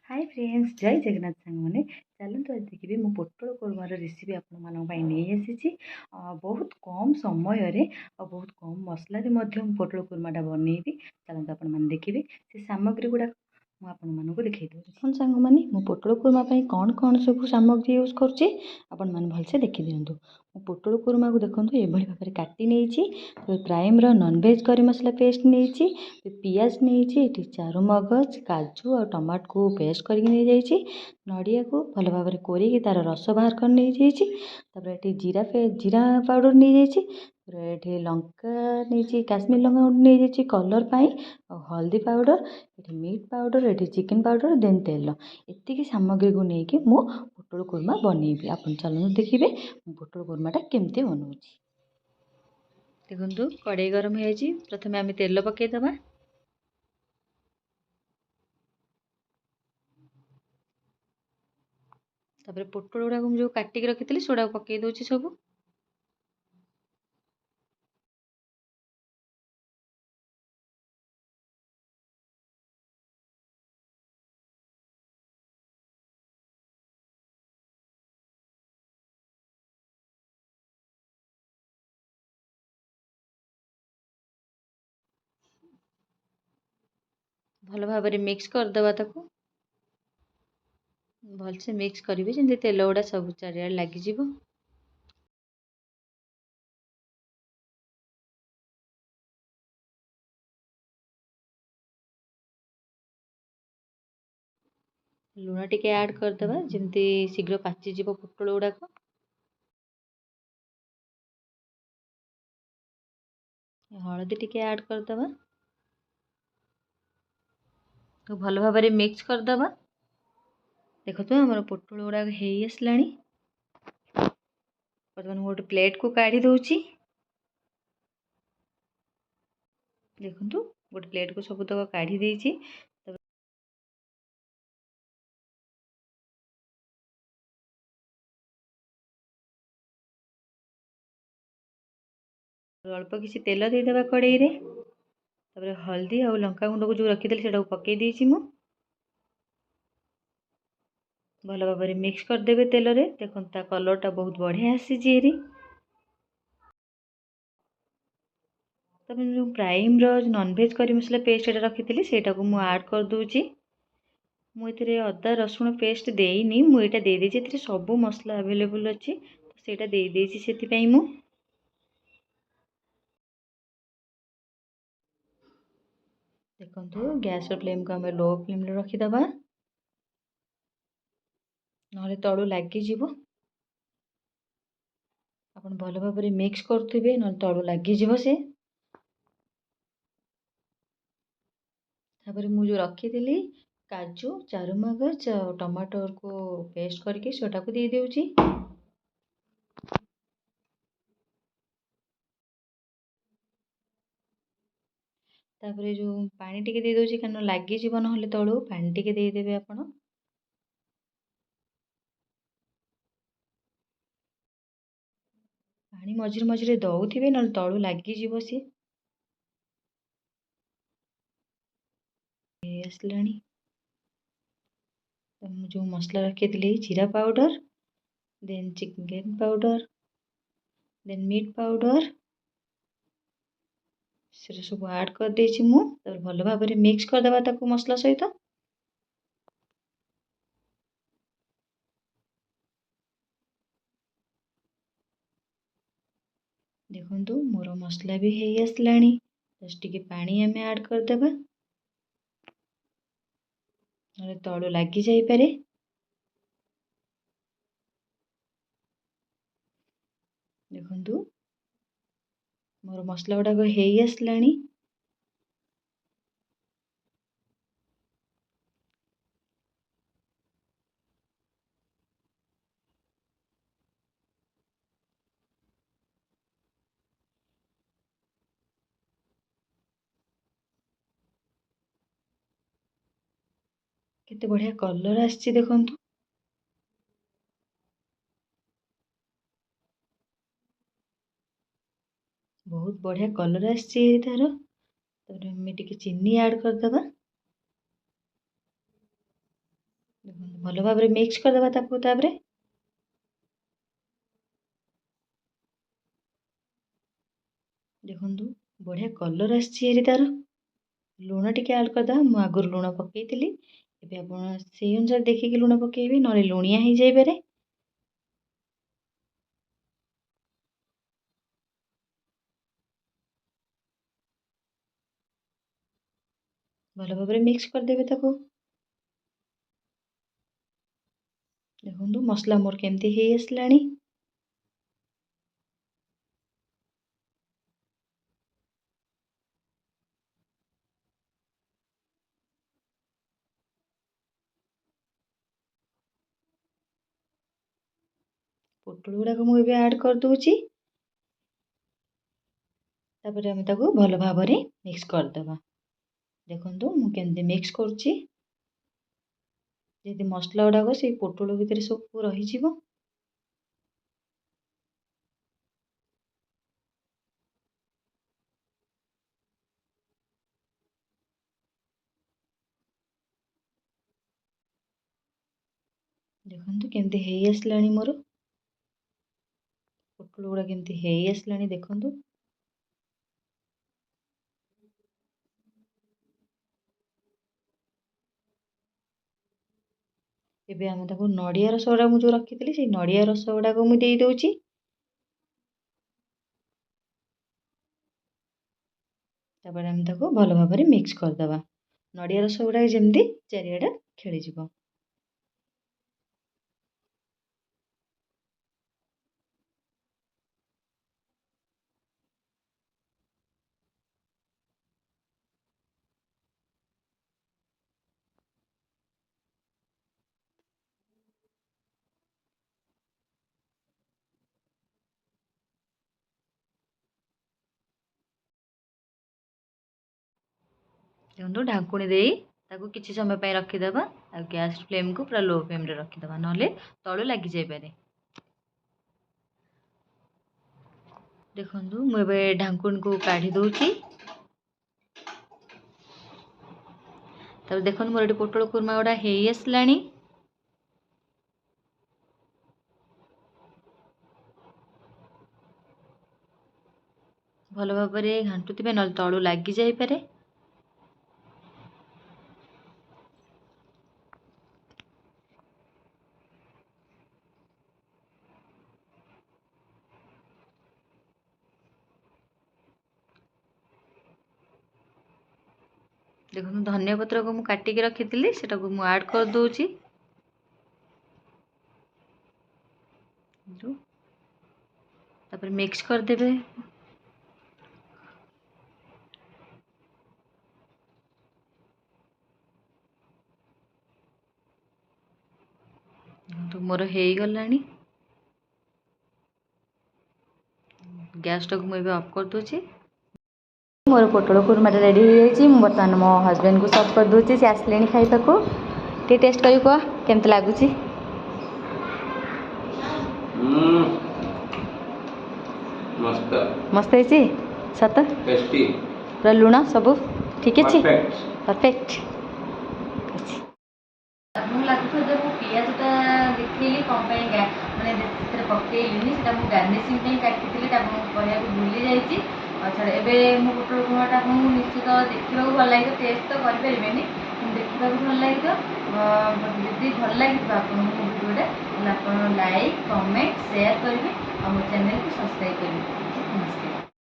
Hi friends जय जगन्नाथ सांग मैंने चलते आज देखिए मो पोटल कोरमार रेसिपी आपसी बहुत कम समय बहुत कम मसला पोटल कोरमाटा बनइबी चलते आप देखिए से सामग्री गुड़ा मुझे देखी दूँ सांग मैंने मो पोटल कोरमा कौन कौन सब सामग्री यूज करुँचे आपण मैंने भलसे देखी दिंतु मो पोटल कोरमा को देखो ये भाव में काटी नहीं प्राइम नॉनवेज करी मसला पेस्ट नहीं पियाज नहीं चारू मगज काजू और टमाटो को पेस्ट करके नड़िया को भल भाव में कोरिकी तार रस बाहर कर नहीं जापर जीरा पाउडर नहीं जाइए लंका नहीं काश्मीर लंका गुंड नहीं जाइए कलर पाई और हल्दी पाउडर ये मीट पाउडर ये चिकेन पाउडर देन तेल एतिक सामग्री को लेकिन मु पोटल कोरमा बनइबी आप चलते देखिए पोटल कोरमाटा केमती बनाऊँ देखु कड़े गरम हो प्रथम आम तेल पकईदबा तापर पोटल गुड़ा जो काटिक रखी से पकई दूसरी सब भल भाव में मिक्स करदे ताको भलसे मिक्स करेंगे जमी तेल गुड़ा सब चारियाडे लगिज लुण टिके ऐड करदे जमी शीघ्र पाचिज पोटल गुड़ाक हलदी टिके ऐड करदे तो भल भाव में मिक्स करदे देखो आम पोटल गुड़ाक हो आसला बर्तमान गोटे प्लेट को काढ़ी दूची देखु गोटे प्लेट को सबूतक काढ़ी देती अल्प किसी तेल देदेबा कड़े हल्दी और लंका गुंड को जो रखी से पकई देती मु भल भाव में मिक्स करदे तेल रे देखो कलरटा बहुत बढ़िया आसी तब जो प्राइम नॉनवेज करी मसला पेस्ट रखी से ऐड कर दूची मुझे अदा रसुण पेस्ट देनी मुझे देदेची सब मसला अवेलेबल अच्छी तो सेटा देदेची से मु देखो गैस फ्लेम को आम लो फ्लेम रखीदबा ना तलू लगिज आप भल भाव में मिक्स करुवे ना तलू लगिज से तापर मुझे रखी काजू चारुमगज और टमाटर को पेस्ट करके सेटा को दे देउची तापर जो पानी टिके दे दूची कारण लगिज ना तलू पानी टिके देदेवे आपण पानी मझिरे मझिरे दौथिबे ना तलू लगिज सी आसला जो मसला रखी जीरा powder then chicken powder then meat powder से सब ऐड कर देछि मु भल भाव में मिक्स करदबा ताको मसला सहित देखु मोर मसला भी हो आसला जस्ट टिके पानी आम ऐड करदबा ना तलू लगी जापे देखु मोर मसला गुड़ाक हो आसला केते बढ़िया कलर आछि देखंतु बहुत बढ़िया कलर आछि तार तापर हमें टिके चीनी ऐड करदबा ଭଲ ଭାବରେ ମିକ୍ସ କରିଦେବା ତାକୁ। ତାପରେ ଦେଖନ୍ତୁ ବଢ଼ିଆ କଲର୍ ଆସିଛି ଏରି ତାର। ଲୁଣ ଟିକେ ଆଡ଼୍ କରିଦେବା। ମୁଁ ଆଗରୁ ଲୁଣ ପକେଇଥିଲି, ଏବେ ଆପଣ ସେଇ ଅନୁସାରେ ଦେଖିକି ଲୁଣ ପକେଇବେ, ନହେଲେ ଲୁଣିଆ ହେଇଯାଇପାରେ। ଭଲ ଭାବରେ ମିକ୍ସ କରିଦେବେ ତାକୁ। ଦେଖନ୍ତୁ ମସଲା ମୋର କେମିତି ହେଇ ଆସିଲାଣି। ପୋଟଳ ଗୁଡ଼ାକ ମୁଁ ଏବେ ଆଡ଼୍ କରିଦେଉଛି। ତାପରେ ଆମେ ତାକୁ ଭଲ ଭାବରେ ମିକ୍ସ କରିଦେବା। ଦେଖନ୍ତୁ ମୁଁ କେମିତି ମିକ୍ସ କରୁଛି, ଯେମିତି ମସଲା ଗୁଡ଼ାକ ସେଇ ପୋଟଳ ଭିତରେ ସବୁ ରହିଯିବ। ଦେଖନ୍ତୁ କେମିତି ହେଇ ଆସିଲାଣି ମୋର ପୋଟଳ ଗୁଡ଼ା, କେମିତି ହେଇ ଆସିଲାଣି ଦେଖନ୍ତୁ। ଏବେ ଆମେ ତାକୁ ନଡ଼ିଆ ରସ ଗୁଡ଼ା ମୁଁ ଯେଉଁ ରଖିଥିଲି, ସେଇ ନଡ଼ିଆ ରସ ଗୁଡ଼ାକ ମୁଁ ଦେଇ ଦେଉଛି। ତାପରେ ଆମେ ତାକୁ ଭଲ ଭାବରେ ମିକ୍ସ କରିଦେବା। ନଡ଼ିଆ ରସ ଗୁଡ଼ାକ ଯେମିତି ଚାରିଆଡ଼େ ଖେଳିଯିବ। ଦେଖନ୍ତୁ ଢାଙ୍କୁଣି ଦେଇ ତାକୁ କିଛି ସମୟ ପାଇଁ ରଖିଦେବା। ଆଉ ଗ୍ୟାସ୍ ଫ୍ଲେମ୍କୁ ପୁରା ଲୋ ଫ୍ଲେମ୍ରେ ରଖିଦେବା, ନହେଲେ ତଳୁ ଲାଗିଯାଇପାରେ। ଦେଖନ୍ତୁ ମୁଁ ଏବେ ଢାଙ୍କୁଣିକୁ କାଢ଼ି ଦେଉଛି। ତାପରେ ଦେଖନ୍ତୁ ମୋର ଏଠି ପୋଟଳ କୁର୍ମା ଗୁଡ଼ା ହେଇ ଆସିଲାଣି। ଭଲ ଭାବରେ ଘାଣ୍ଟୁଥିବେ, ନହେଲେ ତଳୁ ଲାଗିଯାଇପାରେ। ଦେଖନ୍ତୁ ଧନିଆ ପତ୍ରକୁ ମୁଁ କାଟିକି ରଖିଥିଲି, ସେଟାକୁ ମୁଁ ଆଡ଼୍ କରିଦେଉଛି। ତାପରେ ମିକ୍ସ କରିଦେବେ। ତ ମୋର ହେଇଗଲାଣି। ଗ୍ୟାସ୍ଟାକୁ ମୁଁ ଏବେ ଅଫ୍ କରିଦେଉଛି। ମୋର ପୋଟଳ କୁର୍ମାଟା ରେଡ଼ି ହେଇଯାଇଛି। ମୁଁ ବର୍ତ୍ତମାନ ମୋ ହଜବେଣ୍ଡକୁ ସର୍ଭ କରିଦେଉଛି। ସେ ଆସିଲେଣି ଖାଇବାକୁ। ଟିକେ ଟେଷ୍ଟ କରି କୁହ କେମିତି ଲାଗୁଛି। ମସ୍ତ ହେଇଛି ସତ? ପୁରା ଲୁଣ ସବୁ ଠିକ୍ ଅଛି, ପରଫେକ୍ଟ। ଆପଣଙ୍କୁ ଲାଗୁଥିବ ଯେ ମୁଁ ପିଆଜଟା ଦେଖେଇଲି କ'ଣ ପାଇଁ ମାନେ ସେଥିରେ ପକେଇଲିନି, ସେଟା ମୁଁ ଗାର୍ନିସିଂ ପାଇଁ କାଟିଥିଲି, ସେଟା ଆପଣଙ୍କୁ କହିବାକୁ ଭୁଲି ଯାଇଛି। ଆଚ୍ଛା, ଏବେ ମୁଁ ପୋଟଳ କୁର୍ମାଟା ଆପଣଙ୍କୁ ନିଶ୍ଚିତ ଦେଖିବାକୁ ଭଲ ଲାଗିବ, ଟେଷ୍ଟ ତ କରିପାରିବେନି କିନ୍ତୁ ଦେଖିବାକୁ ଭଲ ଲାଗିବ। ଯଦି ଭଲ ଲାଗିଥିବ ଆପଣଙ୍କୁ ମୋ ଭିଡ଼ିଓଟା, ତାହେଲେ ଆପଣ ଲାଇକ୍, କମେଣ୍ଟ, ସେୟାର କରିବେ ଆଉ ମୋ ଚ୍ୟାନେଲକୁ ସବସ୍କ୍ରାଇବ୍ କରିବେ। ନମସ୍କାର।